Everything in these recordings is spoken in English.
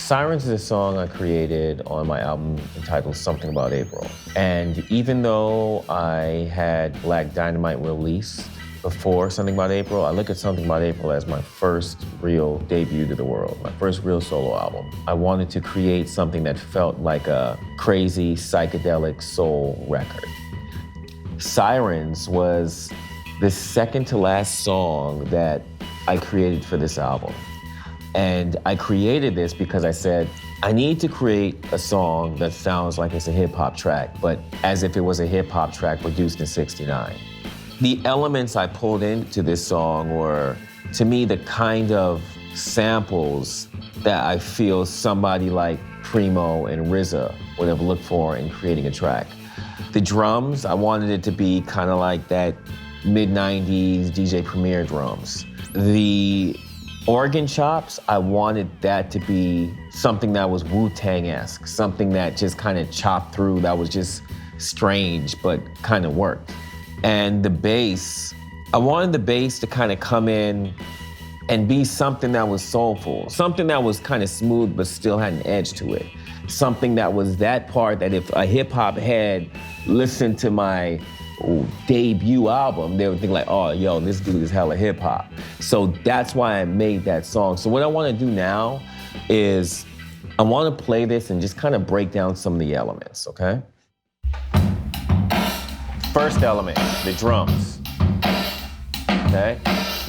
Sirens is a song I created on my album entitled Something About April. And even though I had Black Dynamite released before Something About April, I look at Something About April as my first real debut to the world, my first real solo album. I wanted to create something that felt like a crazy psychedelic soul record. Sirens was the second to last song that I created for this album. And I created this because I said, I need to create a song that sounds like it's a hip hop track, but as if it was a hip hop track produced in '69. The elements I pulled into this song were, to me, the kind of samples that I feel somebody like Primo and RZA would have looked for in creating a track. The drums, I wanted it to be kind of like that mid-90s DJ Premier drums. The organ chops, I wanted that to be something that was Wu-Tang-esque, something that just kind of chopped through, that was just strange, but kind of worked. And the bass, I wanted the bass to kind of come in and be something that was soulful, something that was kind of smooth but still had an edge to it. Something that was that part that if a hip hop head listened to my debut album, they would think like, oh, yo, this dude is hella hip hop. So that's why I made that song. So what I want to do now is I want to play this and just kind of break down some of the elements, okay? First element, the drums, okay?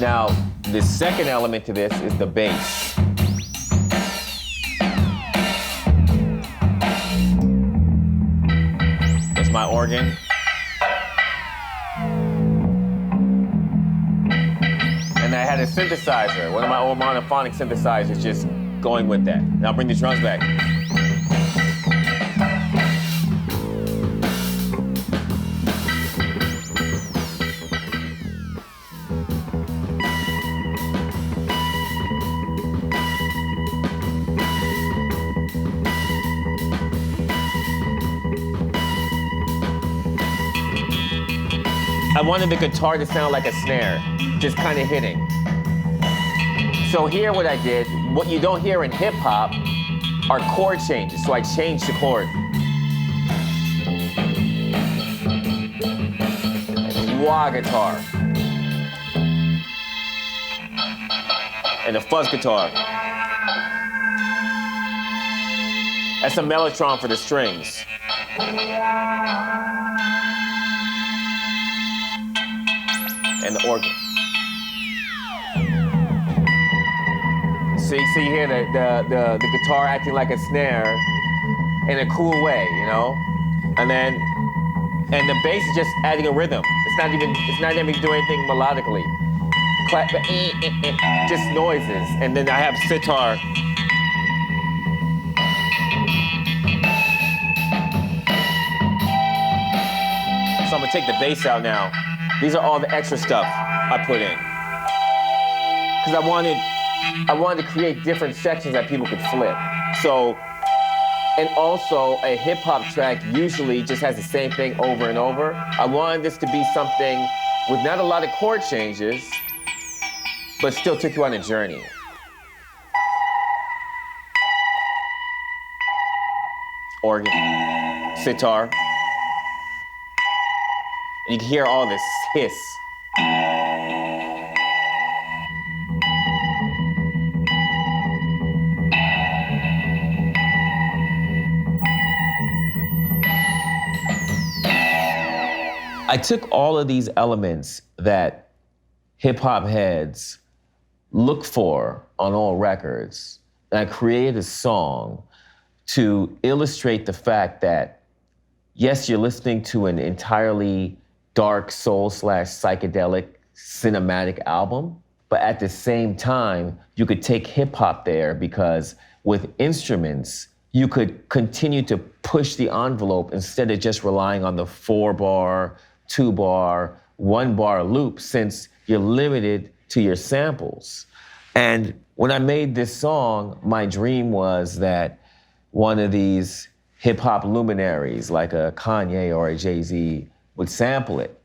Now, the second element to this is the bass. That's my organ. And I had a synthesizer, one of my old monophonic synthesizers, just going with that. Now bring the drums back. I wanted the guitar to sound like a snare, just kind of hitting. So here what I did, what you don't hear in hip hop are chord changes, so I changed the chord. And wah guitar. And a fuzz guitar. That's a mellotron for the strings. And the organ. So you hear the guitar acting like a snare in a cool way, you know? And the bass is just adding a rhythm. It's not even doing anything melodically. Clap, just noises. And then I have sitar. So I'm gonna take the bass out now. These are all the extra stuff I put in. Because I wanted to create different sections that people could flip. So, and also a hip hop track usually just has the same thing over and over. I wanted this to be something with not a lot of chord changes, but still took you on a journey. Organ, sitar. You can hear all this hiss. I took all of these elements that hip hop heads look for on all records, and I created a song to illustrate the fact that, yes, you're listening to an entirely dark soul / psychedelic cinematic album, but at the same time, you could take hip hop there because with instruments, you could continue to push the envelope instead of just relying on the 4-bar, 2-bar, 1-bar loop, since you're limited to your samples. And when I made this song, my dream was that one of these hip hop luminaries like a Kanye or a Jay-Z would sample it.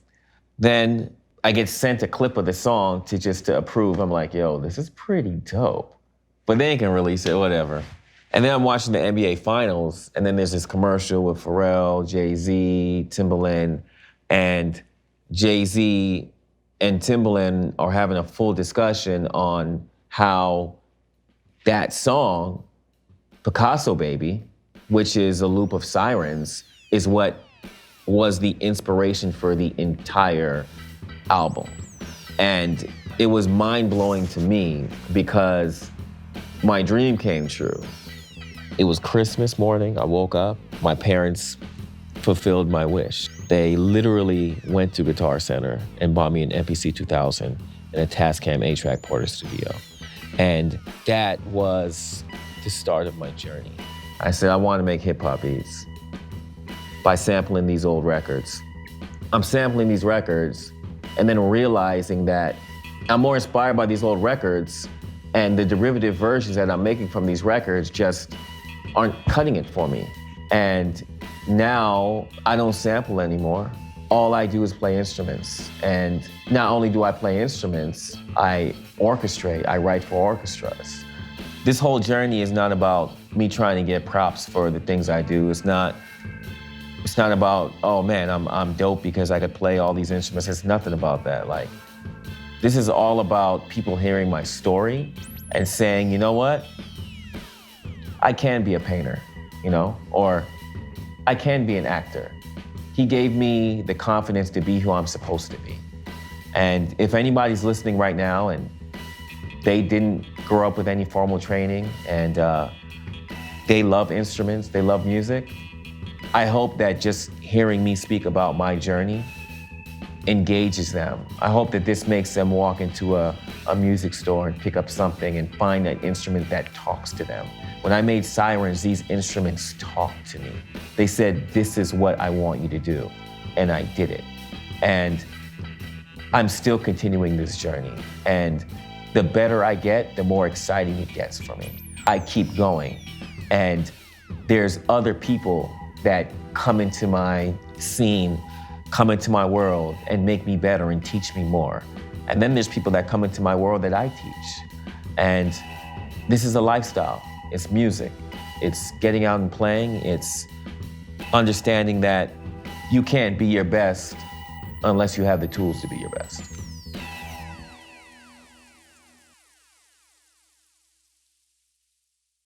Then I get sent a clip of the song to approve. I'm like, yo, this is pretty dope. But they ain't gonna release it, whatever. And then I'm watching the NBA Finals, and then there's this commercial with Pharrell, Jay-Z, Timbaland, and Jay-Z and Timbaland are having a full discussion on how that song, Picasso Baby, which is a loop of Sirens, is what was the inspiration for the entire album. And it was mind-blowing to me because my dream came true. It was Christmas morning, I woke up, my parents fulfilled my wish. They literally went to Guitar Center and bought me an MPC 2000 and a Tascam 8-track Portastudio. And that was the start of my journey. I said, I want to make hip hop beats by sampling these old records. I'm sampling these records and then realizing that I'm more inspired by these old records, and the derivative versions that I'm making from these records just aren't cutting it for me. And now I don't sample anymore. All I do is play instruments. And not only do I play instruments, I orchestrate, I write for orchestras. This whole journey is not about me trying to get props for the things I do. It's not about, oh man, I'm dope because I could play all these instruments. It's nothing about that. Like, this is all about people hearing my story and saying, you know what? I can be a painter, you know, or I can be an actor. He gave me the confidence to be who I'm supposed to be. And if anybody's listening right now and they didn't grow up with any formal training and they love instruments, they love music, I hope that just hearing me speak about my journey engages them. I hope that this makes them walk into a music store and pick up something and find an instrument that talks to them. When I made Sirens, these instruments talked to me. They said, this is what I want you to do. And I did it. And I'm still continuing this journey. And the better I get, the more exciting it gets for me. I keep going. And there's other people that come into my scene, come into my world and make me better and teach me more. And then there's people that come into my world that I teach. And this is a lifestyle. It's music. It's getting out and playing. It's understanding that you can't be your best unless you have the tools to be your best.